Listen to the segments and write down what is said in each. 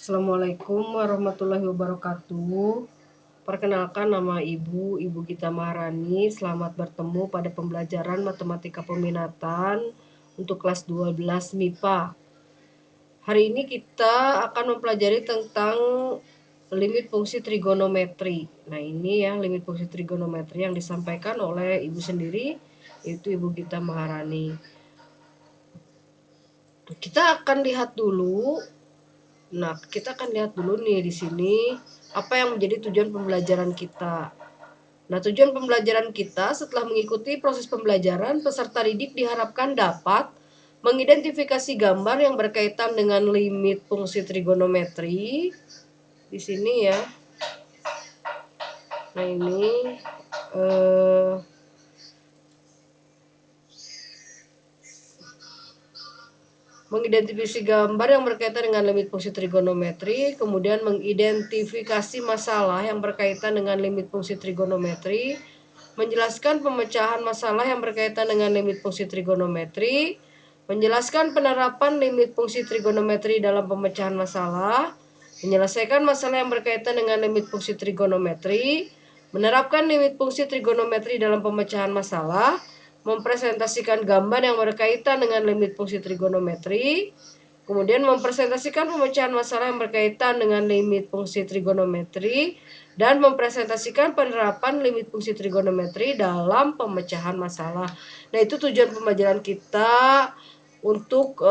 Assalamualaikum warahmatullahi wabarakatuh. Perkenalkan, nama Ibu Gita Maharani. Selamat bertemu pada pembelajaran Matematika Peminatan untuk kelas 12 MIPA. Hari ini kita akan mempelajari tentang limit fungsi trigonometri. Nah, ini ya limit fungsi trigonometri yang disampaikan oleh Ibu sendiri, yaitu Ibu Gita Maharani. Kita akan lihat dulu. Kita akan lihat dulu nih di sini apa yang menjadi tujuan pembelajaran kita. Nah, tujuan pembelajaran kita setelah mengikuti proses pembelajaran, peserta didik diharapkan dapat mengidentifikasi gambar yang berkaitan dengan limit fungsi trigonometri. Di sini ya. Nah, ini mengidentifikasi gambar yang berkaitan dengan limit fungsi trigonometri, kemudian mengidentifikasi masalah yang berkaitan dengan limit fungsi trigonometri, menjelaskan pemecahan masalah yang berkaitan dengan limit fungsi trigonometri, menjelaskan penerapan limit fungsi trigonometri dalam pemecahan masalah, menyelesaikan masalah yang berkaitan dengan limit fungsi trigonometri, menerapkan limit fungsi trigonometri dalam pemecahan masalah, mempresentasikan gambar yang berkaitan dengan limit fungsi trigonometri, kemudian mempresentasikan pemecahan masalah yang berkaitan dengan limit fungsi trigonometri, dan mempresentasikan penerapan limit fungsi trigonometri dalam pemecahan masalah. Nah, itu tujuan pembelajaran kita untuk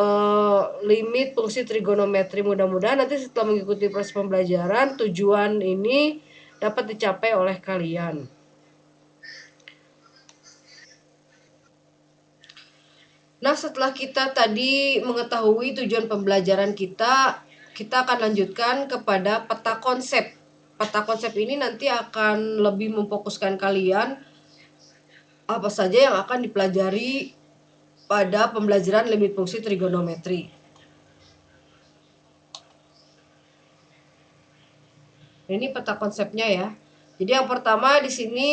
limit fungsi trigonometri. Mudah-mudahan nanti setelah mengikuti proses pembelajaran, tujuan ini dapat dicapai oleh kalian. Nah, setelah kita tadi mengetahui tujuan pembelajaran kita akan lanjutkan kepada peta konsep. Peta konsep ini nanti akan lebih memfokuskan kalian apa saja yang akan dipelajari pada pembelajaran limit fungsi trigonometri. Ini peta konsepnya ya. Jadi yang pertama di sini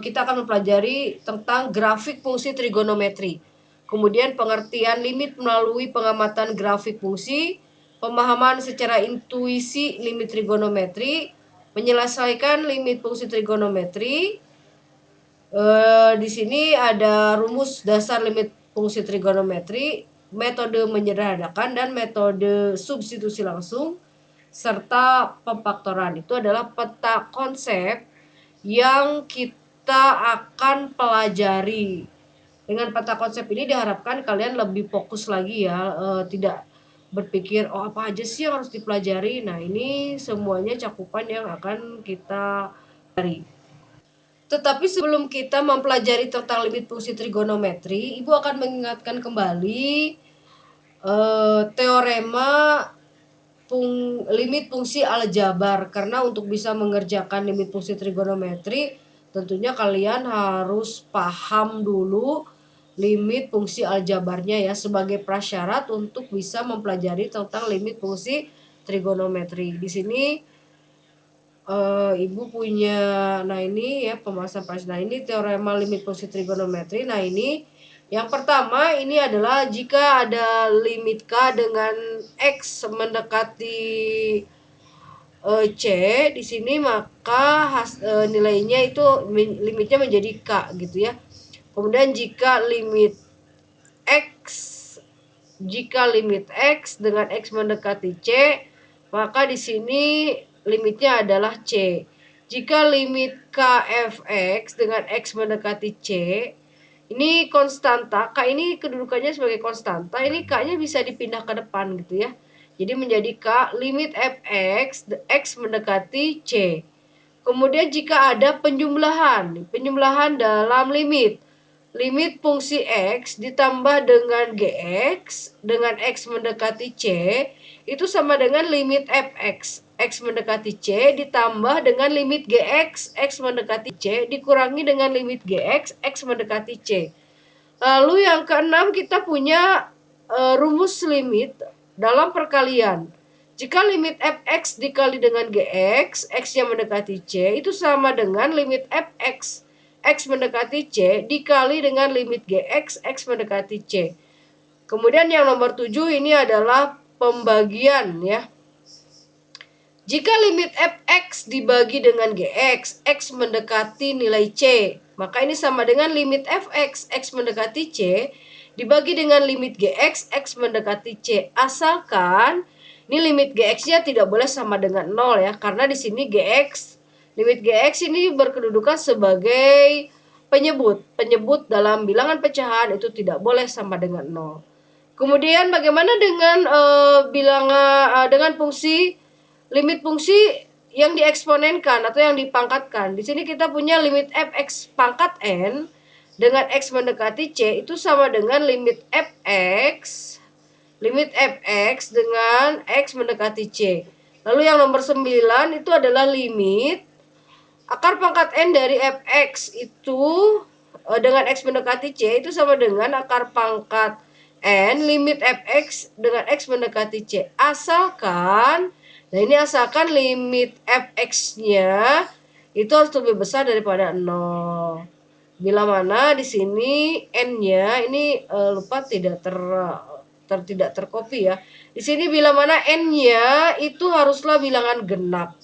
kita akan mempelajari tentang grafik fungsi trigonometri. Kemudian pengertian limit melalui pengamatan grafik fungsi, pemahaman secara intuisi limit trigonometri, menyelesaikan limit fungsi trigonometri. Di sini ada rumus dasar limit fungsi trigonometri, metode menyederhanakan dan metode substitusi langsung, serta pemfaktoran. Itu adalah peta konsep yang kita akan pelajari. Dengan peta konsep ini diharapkan kalian lebih fokus lagi ya, tidak berpikir apa aja sih yang harus dipelajari. Nah, ini semuanya cakupan yang akan kita pelajari. Tetapi sebelum kita mempelajari tentang limit fungsi trigonometri, Ibu akan mengingatkan kembali teorema limit fungsi aljabar, karena untuk bisa mengerjakan limit fungsi trigonometri tentunya kalian harus paham dulu limit fungsi aljabarnya ya, sebagai prasyarat untuk bisa mempelajari tentang limit fungsi trigonometri. Di sini Ibu punya, nah ini ya pembahasan nah ini teorema limit fungsi trigonometri. Nah, ini yang pertama ini adalah jika ada limit K dengan X mendekati C di sini, maka nilainya itu limitnya menjadi K gitu ya. Kemudian jika limit X dengan X mendekati C, maka di sini limitnya adalah C. Jika limit Kfx dengan X mendekati C, ini konstanta, K ini kedudukannya sebagai konstanta, ini K-nya bisa dipindah ke depan gitu ya. Jadi menjadi K limit Fx, X mendekati C. Kemudian jika ada penjumlahan dalam limit fungsi X ditambah dengan Gx dengan X mendekati C, itu sama dengan limit Fx, X mendekati C ditambah dengan limit Gx, X mendekati C dikurangi dengan limit Gx, X mendekati C. Lalu yang keenam kita punya rumus limit dalam perkalian. Jika limit Fx dikali dengan Gx, X-nya mendekati C, itu sama dengan limit Fx, X mendekati C, dikali dengan limit Gx, X mendekati C. Kemudian yang nomor 7 ini adalah pembagian ya. Jika limit fx dibagi dengan gx, x mendekati nilai c, maka ini sama dengan limit fx, x mendekati c, dibagi dengan limit gx, x mendekati c. Asalkan ini limit gx-nya tidak boleh sama dengan 0 ya, karena di sini gx, limit gx ini berkedudukan sebagai penyebut. Penyebut dalam bilangan pecahan itu tidak boleh sama dengan 0. Kemudian bagaimana dengan dengan fungsi limit fungsi yang dieksponenkan atau yang dipangkatkan? Di sini kita punya limit fx pangkat n dengan x mendekati c itu sama dengan limit fx dengan x mendekati c. Lalu yang nomor 9 itu adalah limit akar pangkat n dari fx itu dengan x mendekati c itu sama dengan akar pangkat n limit fx dengan x mendekati c. Asalkan, nah ini asalkan limit fx-nya itu harus lebih besar daripada 0. Bila mana di sini n-nya ini lupa tidak tidak tercopy ya. Di sini bila mana n-nya itu haruslah bilangan genap.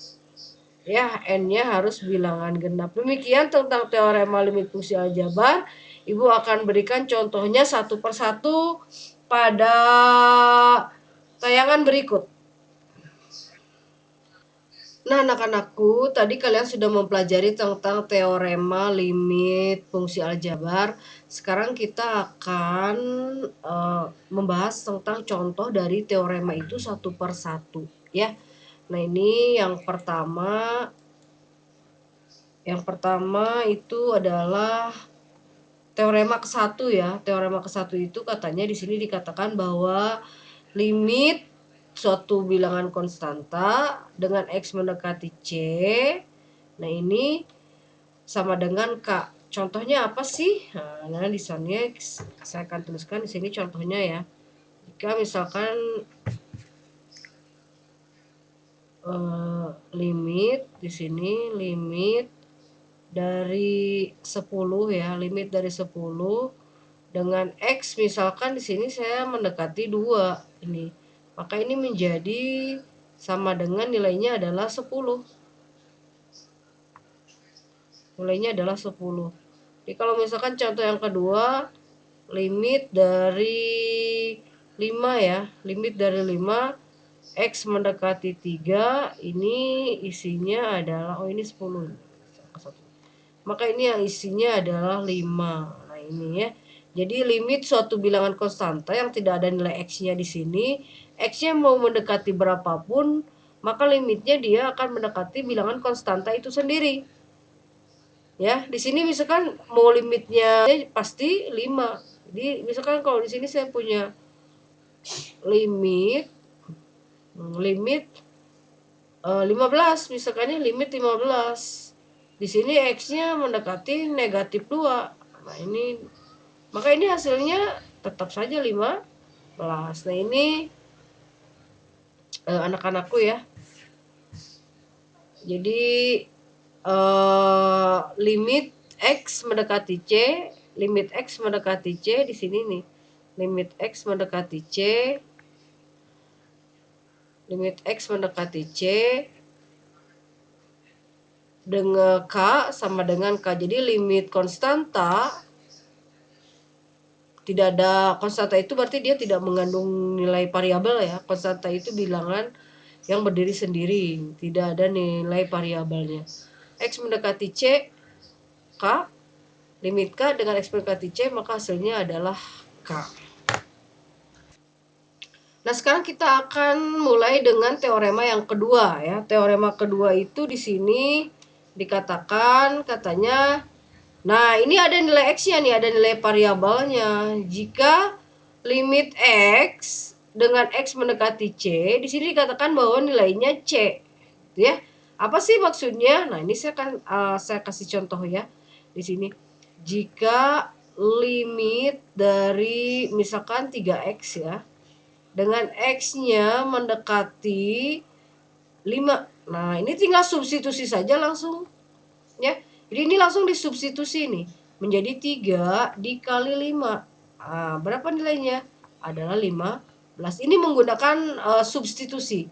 Ya, n-nya harus bilangan genap. Demikian tentang teorema limit fungsi aljabar. Ibu akan berikan contohnya satu persatu pada tayangan berikut. Nah, anak-anakku, tadi kalian sudah mempelajari tentang teorema limit fungsi aljabar. Sekarang kita akan membahas tentang contoh dari teorema itu satu persatu, ya. Nah, ini yang pertama itu adalah teorema ke-1 ya. Teorema ke-1 itu katanya di sini dikatakan bahwa limit suatu bilangan konstanta dengan x mendekati c. Nah, ini sama dengan k. Contohnya apa sih? Nah, di sini saya akan tuliskan di sini contohnya ya. Jika misalkan limit di sini limit dari 10 ya, limit dari 10 dengan x misalkan di sini saya mendekati 2 ini. Maka ini menjadi sama dengan nilainya adalah 10. Nilainya adalah 10. Jadi kalau misalkan contoh yang kedua, limit dari 5 ya, limit dari 5 x mendekati 3, ini isinya adalah ini 10. Maka ini yang isinya adalah 5. Nah, ini ya. Jadi limit suatu bilangan konstanta yang tidak ada nilai x-nya di sini, x-nya mau mendekati berapapun, maka limitnya dia akan mendekati bilangan konstanta itu sendiri. Ya, di sini misalkan mau limitnya pasti 5. Jadi misalkan kalau di sini saya punya limit 15, misalkan ini limit 15. Di sini x-nya mendekati negatif 2. Nah, ini maka ini hasilnya tetap saja 15. Nah, ini anak-anakku ya. Jadi limit x mendekati c, limit x mendekati c di sini nih. Limit x mendekati c, limit x mendekati c dengan k sama dengan k. Jadi limit konstanta tidak ada konstanta itu berarti dia tidak mengandung nilai variabel ya. Konstanta itu bilangan yang berdiri sendiri, tidak ada nilai variabelnya. X mendekati c, k, limit k dengan x mendekati c, maka hasilnya adalah k. Nah, sekarang kita akan mulai dengan teorema yang kedua ya. Teorema kedua itu di sini dikatakan katanya, nah ini ada nilai x-nya nih, ada nilai variabelnya. Jika limit x dengan x mendekati c, di sini dikatakan bahwa nilainya c, ya. Apa sih maksudnya? Nah, ini saya kasih contoh ya di sini. Jika limit dari misalkan 3x ya, dengan x-nya mendekati 5. Nah, ini tinggal substitusi saja langsung. Ya. Jadi ini langsung disubstitusi nih. Menjadi 3 dikali 5. Nah, berapa nilainya? Adalah 15. Ini menggunakan substitusi.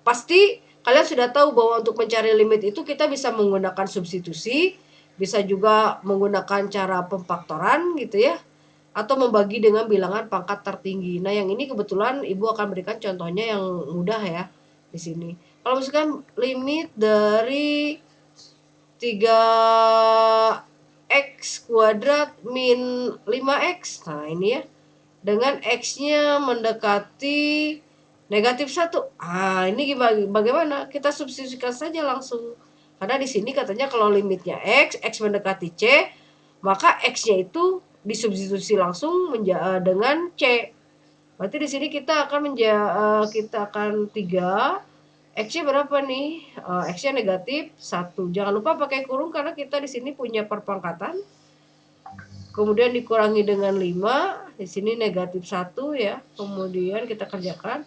Pasti kalian sudah tahu bahwa untuk mencari limit itu kita bisa menggunakan substitusi, bisa juga menggunakan cara pemfaktoran gitu ya, atau membagi dengan bilangan pangkat tertinggi. Nah, yang ini kebetulan Ibu akan berikan contohnya yang mudah ya di sini. Kalau misalkan limit dari 3x kuadrat min 5x. Nah, ini ya. Dengan x-nya mendekati -1. Ah, ini bagaimana? Kita substitusikan saja langsung. Karena di sini katanya kalau limitnya x mendekati c, maka x-nya itu disubstitusi langsung dengan c. Berarti di sini kita akan kita akan 3. X-nya berapa nih? X-nya -1. Jangan lupa pakai kurung karena kita di sini punya perpangkatan. Kemudian dikurangi dengan 5, di sini -1 ya. Kemudian kita kerjakan.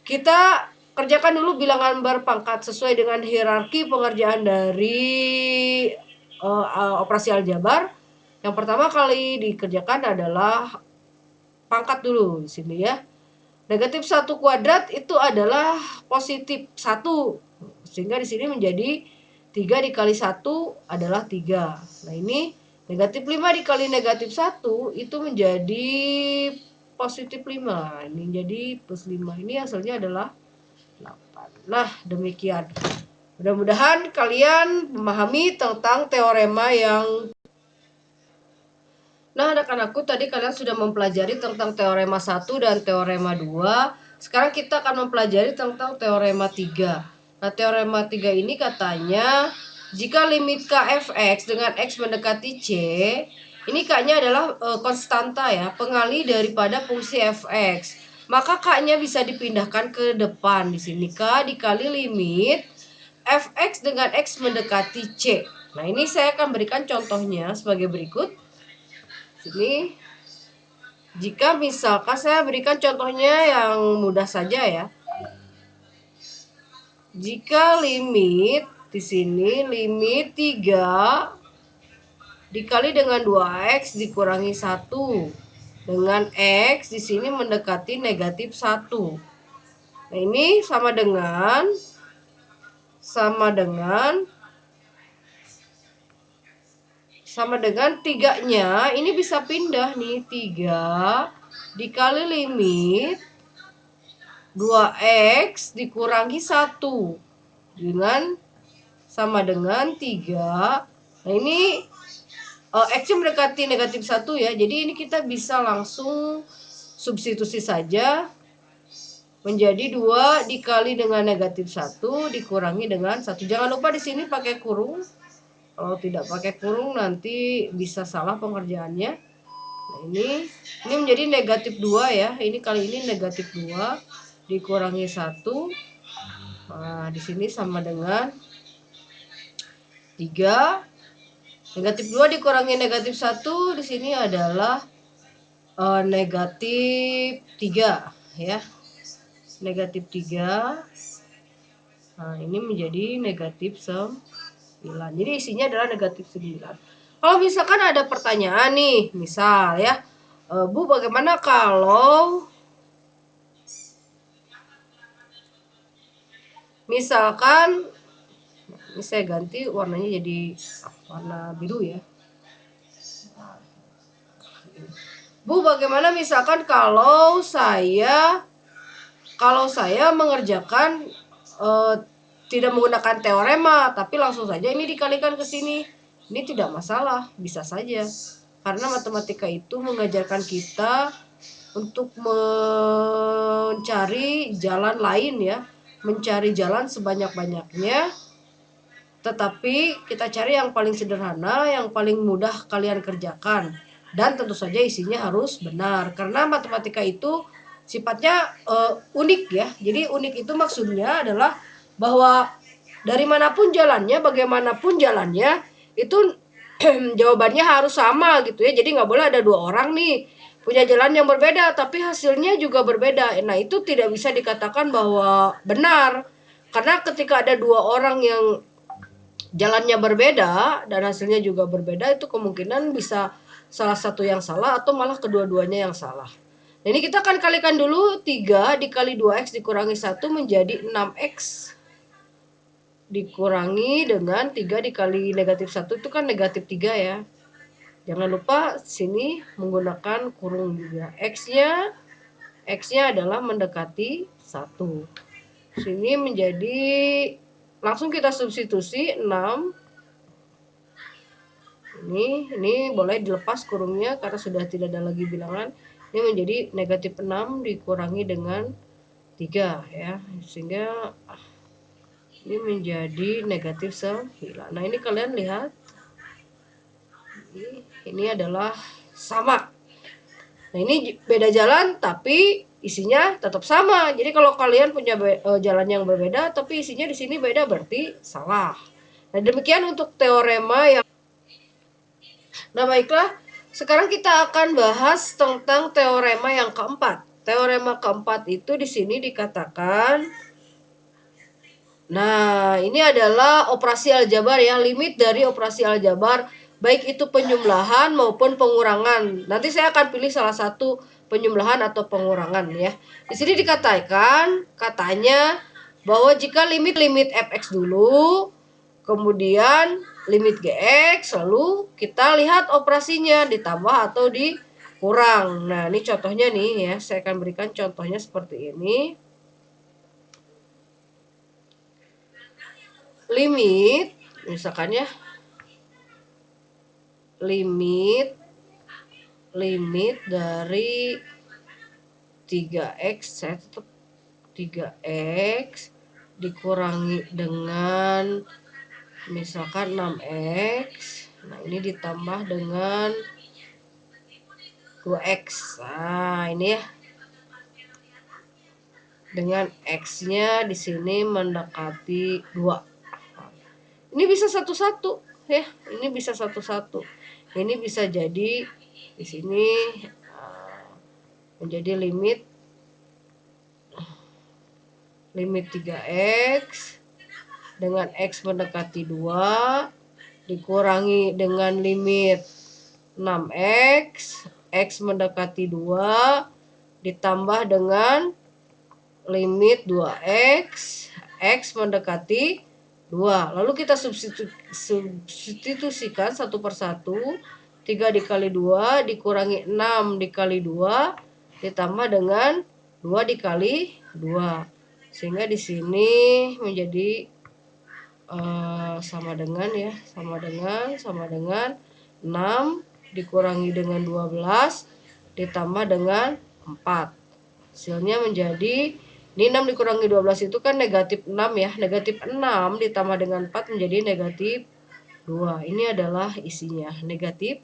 Kita kerjakan dulu bilangan berpangkat sesuai dengan hierarki pengerjaan dari operasi aljabar. Yang pertama kali dikerjakan adalah pangkat dulu di sini ya. -1 kuadrat itu adalah +1. Sehingga di sini menjadi 3 dikali 1 adalah 3. Nah, ini -5 dikali -1 itu menjadi +5. Ini jadi +5. Ini hasilnya adalah 8. Nah, demikian. Mudah-mudahan kalian memahami tentang teorema yang. Nah, anak-anakku, tadi kalian sudah mempelajari tentang teorema 1 dan teorema 2. Sekarang kita akan mempelajari tentang teorema 3. Nah, teorema 3 ini katanya jika limit k(f(x) dengan x mendekati c, ini k-nya adalah konstanta ya, pengali daripada fungsi f(x). Maka k-nya bisa dipindahkan ke depan. Di sini k dikali limit f(x) dengan x mendekati c. Nah, ini saya akan berikan contohnya sebagai berikut. Sini, jika misalkan saya berikan contohnya yang mudah saja ya. Jika limit di sini limit 3 dikali dengan 2x dikurangi 1 dengan x di sini mendekati -1. Nah, ini sama dengan 3-nya ini bisa pindah nih, 3 dikali limit 2x dikurangi 1 dengan sama dengan 3. Nah, ini x-nya mendekati -1 ya. Jadi ini kita bisa langsung substitusi saja menjadi 2 dikali dengan -1 dikurangi dengan 1. Jangan lupa di sini pakai kurung. Kalau tidak pakai kurung nanti bisa salah pengerjaannya. Nah, ini menjadi -2 ya. Ini kali ini -2 dikurangi 1. Nah, di sini sama dengan 3. -2 dikurangi -1 di sini adalah -3 ya. -3. Nah, ini menjadi -9. Jadi isinya adalah -9. Kalau misalkan ada pertanyaan nih, misal ya, Bu, bagaimana kalau misalkan ini saya ganti warnanya jadi warna biru ya. Bu, bagaimana misalkan kalau saya mengerjakan tidak menggunakan teorema, tapi langsung saja ini dikalikan ke sini. Ini tidak masalah, bisa saja. Karena matematika itu mengajarkan kita untuk mencari jalan lain ya, mencari jalan sebanyak-banyaknya. Tetapi kita cari yang paling sederhana, yang paling mudah kalian kerjakan. Dan tentu saja isinya harus benar. Karena matematika itu sifatnya unik ya. Jadi unik itu maksudnya adalah bahwa dari manapun jalannya, bagaimanapun jalannya, itu jawabannya harus sama gitu ya. Jadi nggak boleh ada 2 orang nih punya jalan yang berbeda, tapi hasilnya juga berbeda. Nah, itu tidak bisa dikatakan bahwa benar. Karena ketika ada 2 orang yang jalannya berbeda dan hasilnya juga berbeda, itu kemungkinan bisa salah satu yang salah atau malah kedua-duanya yang salah. Nah, ini kita akan kalikan dulu. 3 dikali 2x dikurangi 1 menjadi 6x. Dikurangi dengan 3 dikali negatif 1 itu kan negatif 3 ya. Jangan lupa sini menggunakan kurung juga. X-nya adalah mendekati 1. Sini menjadi, langsung kita substitusi 6. Ini boleh dilepas kurungnya karena sudah tidak ada lagi bilangan. Ini menjadi negatif 6 dikurangi dengan 3 ya. Sehingga ini menjadi negatif 9. Nah, ini kalian lihat. Ini adalah sama. Nah, ini beda jalan tapi isinya tetap sama. Jadi kalau kalian punya jalan yang berbeda tapi isinya di sini beda, berarti salah. Nah, demikian untuk teorema yang. Nah, baiklah. Sekarang kita akan bahas tentang teorema yang keempat. Teorema keempat itu di sini dikatakan, nah, ini adalah operasi aljabar ya, limit dari operasi aljabar, baik itu penjumlahan maupun pengurangan. Nanti saya akan pilih salah satu penjumlahan atau pengurangan ya. Di sini dikatakan, katanya bahwa jika limit fx dulu, kemudian limit gx, lalu kita lihat operasinya ditambah atau dikurang. Nah, ini contohnya nih ya, saya akan berikan contohnya seperti ini. Limit, misalkan ya, limit dari 3x, saya tetap 3x dikurangi dengan misalkan 6x. Nah, ini ditambah dengan 2x. Nah, ini ya. Dengan x-nya di sini mendekati 2. Ini bisa satu-satu ya. Ini bisa satu-satu. Ini bisa jadi di sini menjadi limit 3x dengan x mendekati 2 dikurangi dengan limit 6x, x mendekati 2 ditambah dengan limit 2x, x mendekati 2. Lalu kita substitusikan satu persatu. 3 dikali 2 dikurangi 6 dikali 2 ditambah dengan 2 dikali 2. Sehingga di sini menjadi sama dengan 6 dikurangi dengan 12 ditambah dengan 4. Hasilnya menjadi, ini 6 dikurangi 12 itu kan negatif 6 ya. Negatif 6 ditambah dengan 4 menjadi negatif 2. Ini adalah isinya, negatif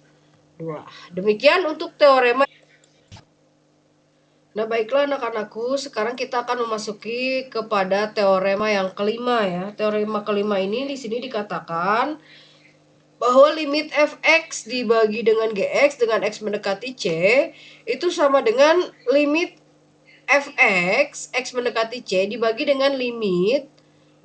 2. Demikian untuk teorema. Nah, baiklah anak-anakku, sekarang kita akan memasuki kepada teorema yang kelima ya. Teorema kelima ini di sini dikatakan bahwa limit fx dibagi dengan gx dengan x mendekati c itu sama dengan limit fx x mendekati c dibagi dengan limit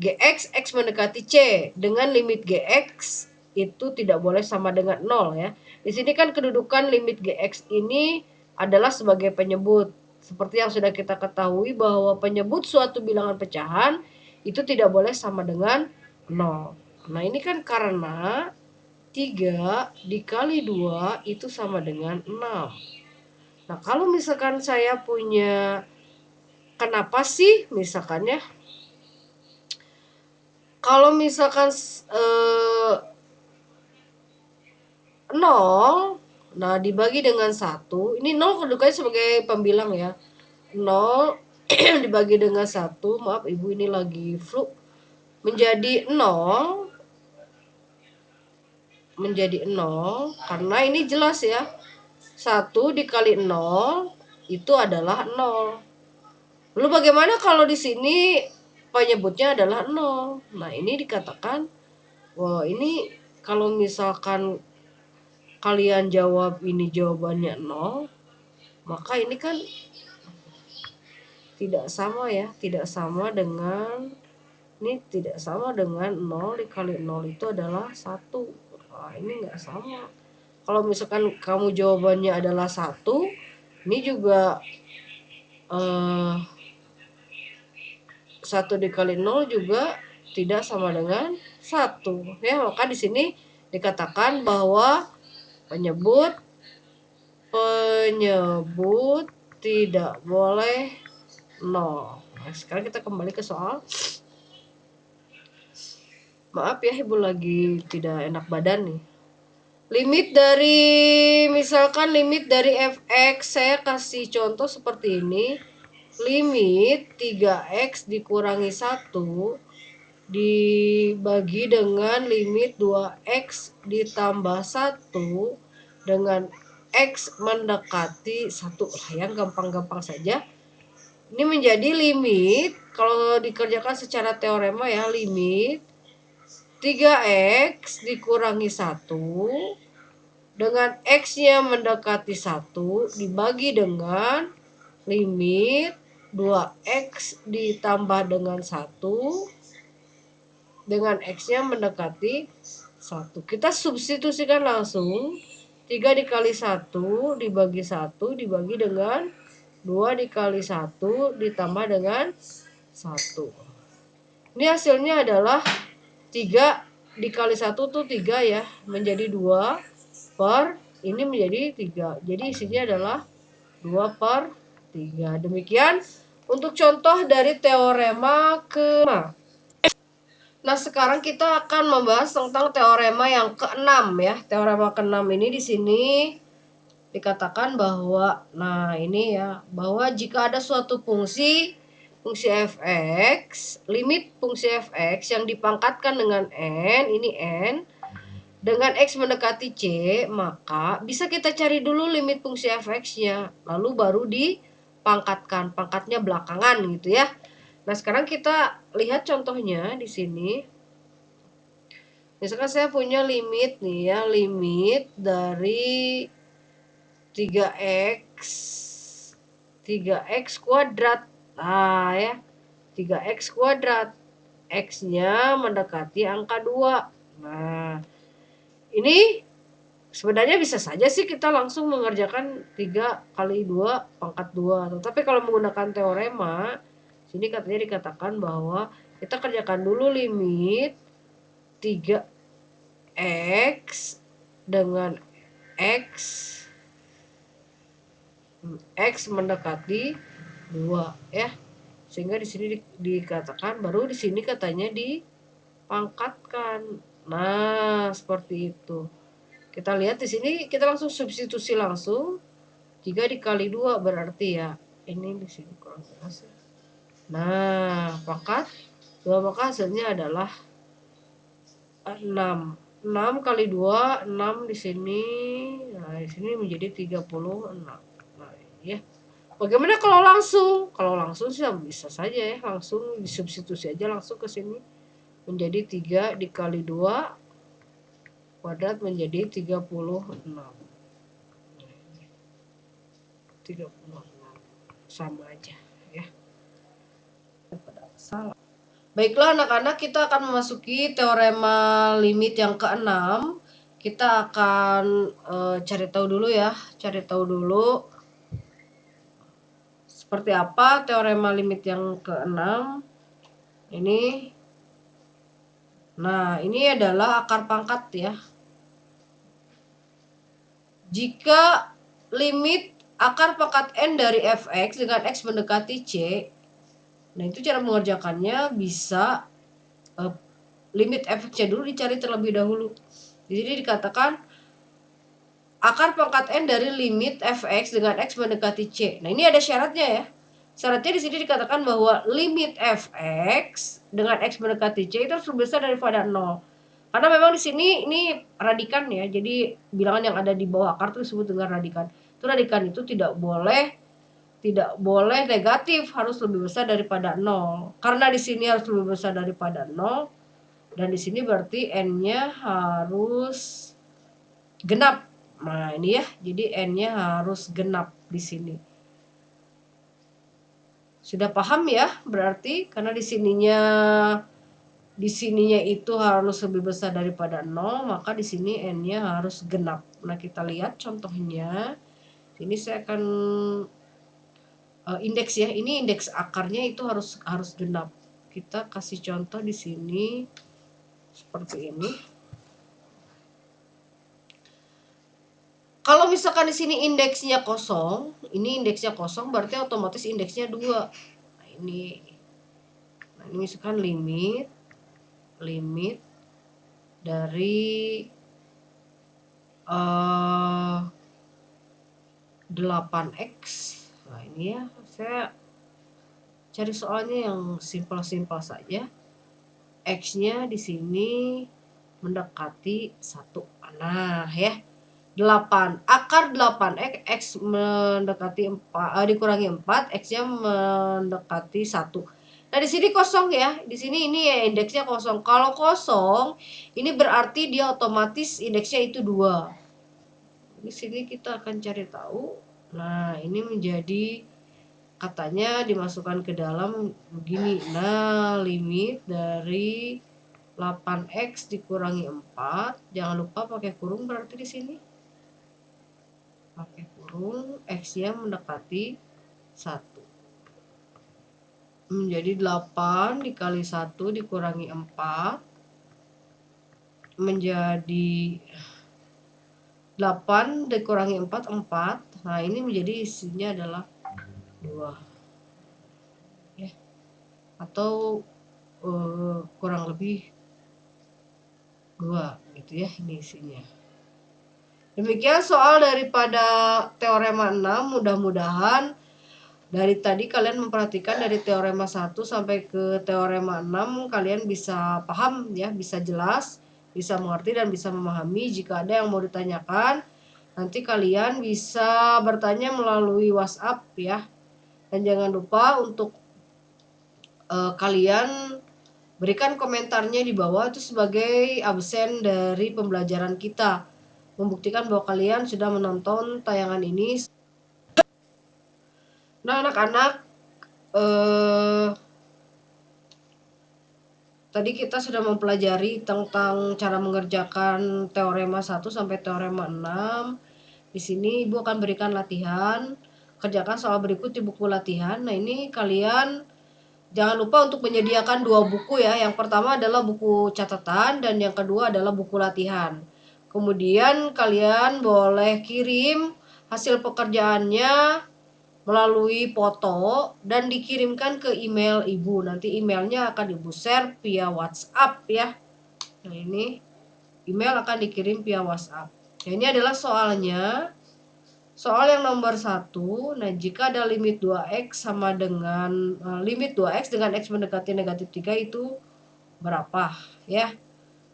gx x mendekati c dengan limit gx itu tidak boleh sama dengan 0 ya. Di sini kan kedudukan limit gx ini adalah sebagai penyebut. Seperti yang sudah kita ketahui bahwa penyebut suatu bilangan pecahan itu tidak boleh sama dengan 0. Nah, ini kan karena 3 dikali 2 itu sama dengan 6. Nah, kalau misalkan saya punya, kenapa sih misalkan ya, kalau misalkan 0, nah dibagi dengan 1, ini 0 kedudukannya sebagai pembilang ya. 0 dibagi dengan 1, maaf ibu ini lagi flu, menjadi 0 karena ini jelas ya. 1 dikali 0 itu adalah 0. Lalu bagaimana kalau di sini penyebutnya adalah 0? Nah, ini dikatakan, wah ini kalau misalkan kalian jawab ini jawabannya 0, maka ini kan tidak sama ya, tidak sama dengan, ini tidak sama dengan 0 dikali 0 itu adalah 1. Nah, ini enggak sama. Kalau misalkan kamu jawabannya adalah 1, ini juga 1 dikali 0 juga tidak sama dengan 1 ya. Maka di sini dikatakan bahwa penyebut tidak boleh 0. Nah, sekarang kita kembali ke soal. Maaf ya, Ibu lagi tidak enak badan nih. Misalkan limit dari fx, saya kasih contoh seperti ini. Limit 3x dikurangi 1 dibagi dengan limit 2x ditambah 1 dengan x mendekati 1. Yang gampang-gampang saja. Ini menjadi limit, kalau dikerjakan secara teorema ya, limit 3x dikurangi 1 dengan x-nya mendekati 1 dibagi dengan limit 2x ditambah dengan 1 dengan x-nya mendekati 1. Kita substitusikan langsung. 3 dikali 1 dibagi 1 dibagi dengan 2 dikali 1 ditambah dengan 1. Ini hasilnya adalah 3 dikali 1 tuh 3 ya, menjadi 2 per ini menjadi 3. Jadi isinya adalah 2 per 3. Demikian untuk contoh dari teorema ke-6. Nah, sekarang kita akan membahas tentang teorema yang ke-6 ya. Teorema ke-6 ini di sini dikatakan bahwa ini ya, bahwa jika ada suatu fungsi fx, limit fungsi fx yang dipangkatkan dengan n, ini n, dengan x mendekati c, maka bisa kita cari dulu limit fungsi fx-nya, lalu baru dipangkatkan, pangkatnya belakangan gitu ya. Nah, sekarang kita lihat contohnya di sini. Misalkan saya punya limit nih ya, limit dari 3x kuadrat. Nah ya, 3x kuadrat. X-nya mendekati angka 2. Nah, ini sebenarnya bisa saja sih kita langsung mengerjakan 3 kali 2 pangkat 2. Tetapi kalau menggunakan teorema, sini katanya dikatakan bahwa kita kerjakan dulu limit 3x dengan x mendekati 2 ya. Sehingga di sini dikatakan baru di sini katanya dipangkatkan. Nah, seperti itu. Kita lihat di sini kita langsung substitusi langsung. 3 dikali 2 berarti ya. Ini di sini kurang jelas ya. Nah, pangkat 2 maka hasilnya adalah 6. 6 kali 2, 6 di sini. Nah, di sini menjadi 36. Nah, ya. Bagaimana kalau langsung? Kalau langsung sih bisa saja ya, langsung disubstitusi aja langsung ke sini. Menjadi 3 dikali 2 kuadrat menjadi 36. 36. Sama aja ya. Salah. Baiklah anak-anak, kita akan memasuki teorema limit yang ke-6. Kita akan cari tahu dulu ya, seperti apa teorema limit yang ke-6 ini. Nah, ini adalah akar pangkat ya. Jika limit akar pangkat n dari fx dengan x mendekati c, nah itu cara mengerjakannya bisa limit fx-nya dulu dicari terlebih dahulu. Jadi dikatakan akar pangkat n dari limit fx dengan x mendekati c. Nah, ini ada syaratnya ya. Syaratnya di sini dikatakan bahwa limit fx dengan x mendekati c itu harus lebih besar daripada 0. Karena memang di sini ini radikan ya. Jadi bilangan yang ada di bawah akar itu disebut dengan radikan. Itu radikan itu tidak boleh negatif, harus lebih besar daripada 0. Karena di sini harus lebih besar daripada 0 dan di sini berarti n-nya harus genap. Nah, ini ya. Jadi n-nya harus genap di sini. Sudah paham ya? Berarti karena di sininya itu harus lebih besar daripada 0, maka di sini n-nya harus genap. Nah, kita lihat contohnya. Ini saya akan indeks ya. Ini indeks akarnya itu harus genap. Kita kasih contoh di sini seperti ini. Kalau misalkan di sini indeksnya kosong, ini indeksnya kosong berarti otomatis indeksnya 2. Nah, ini misalkan limit dari 8x. Nah, ini ya, saya cari soalnya yang simpel-simpel saja. X-nya di sini mendekati 1. Nah, ya. 8 akar 8x mendekati 4 dikurangi 4, x-nya mendekati 1. Nah, di sini kosong ya. Di sini ini ya indeksnya kosong. Kalau kosong, ini berarti dia otomatis indeksnya itu 2. Di sini kita akan cari tahu. Nah, ini menjadi katanya dimasukkan ke dalam begini. Nah, limit dari 8x dikurangi 4. Jangan lupa pakai kurung berarti di sini. Pakai kurung, x-nya mendekati 1. Menjadi 8 dikali 1 dikurangi 4. Menjadi 8 dikurangi 4, 4. Nah, ini menjadi isinya adalah 2. Ya. Atau kurang lebih 2 gitu ya ini isinya. Demikian soal daripada teorema 6. Mudah-mudahan dari tadi kalian memperhatikan dari teorema 1 sampai ke teorema 6 kalian bisa paham ya, bisa jelas, bisa mengerti dan bisa memahami. Jika ada yang mau ditanyakan, nanti kalian bisa bertanya melalui WhatsApp ya. Dan jangan lupa untuk kalian berikan komentarnya di bawah itu sebagai absen dari pembelajaran kita. Membuktikan bahwa kalian sudah menonton tayangan ini. Nah, anak-anak, tadi kita sudah mempelajari tentang cara mengerjakan teorema 1 sampai teorema 6. Di sini Ibu akan berikan latihan. Kerjakan soal berikut di buku latihan. Nah, ini kalian jangan lupa untuk menyediakan 2 buku ya. Yang pertama adalah buku catatan dan yang kedua adalah buku latihan. Kemudian kalian boleh kirim hasil pekerjaannya melalui foto dan dikirimkan ke email Ibu. Nanti emailnya akan Ibu share via WhatsApp ya. Nah, ini email akan dikirim via WhatsApp. Nah, ini adalah soalnya. Soal yang nomor 1, nah jika ada limit 2x sama dengan limit 2x dengan x mendekati negatif 3 itu berapa ya.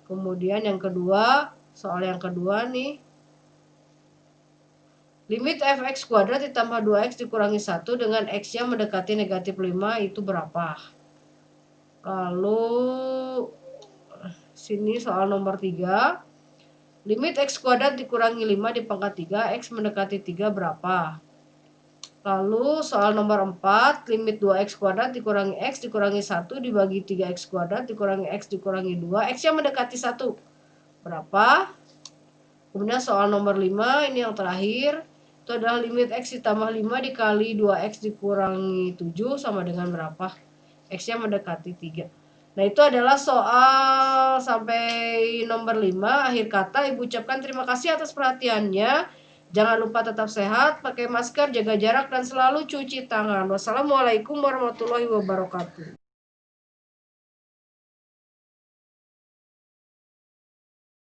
Kemudian yang kedua, soal yang kedua nih. Limit fx kuadrat ditambah 2x dikurangi 1 dengan x-nya mendekati negatif 5 itu berapa? Lalu sini soal nomor 3. Limit x kuadrat dikurangi 5 di pangkat 3, x mendekati 3 berapa? Lalu soal nomor 4, limit 2x kuadrat dikurangi x dikurangi 1 dibagi 3x kuadrat dikurangi x dikurangi 2, x-nya mendekati 1. Berapa? Kemudian soal nomor 5, ini yang terakhir, itu adalah limit x ditambah 5 dikali 2x dikurangi 7 sama dengan berapa? X-nya mendekati 3. Nah, itu adalah soal sampai nomor 5. Akhir kata, Ibu ucapkan terima kasih atas perhatiannya. Jangan lupa tetap sehat, pakai masker, jaga jarak, dan selalu cuci tangan. Wassalamualaikum warahmatullahi wabarakatuh.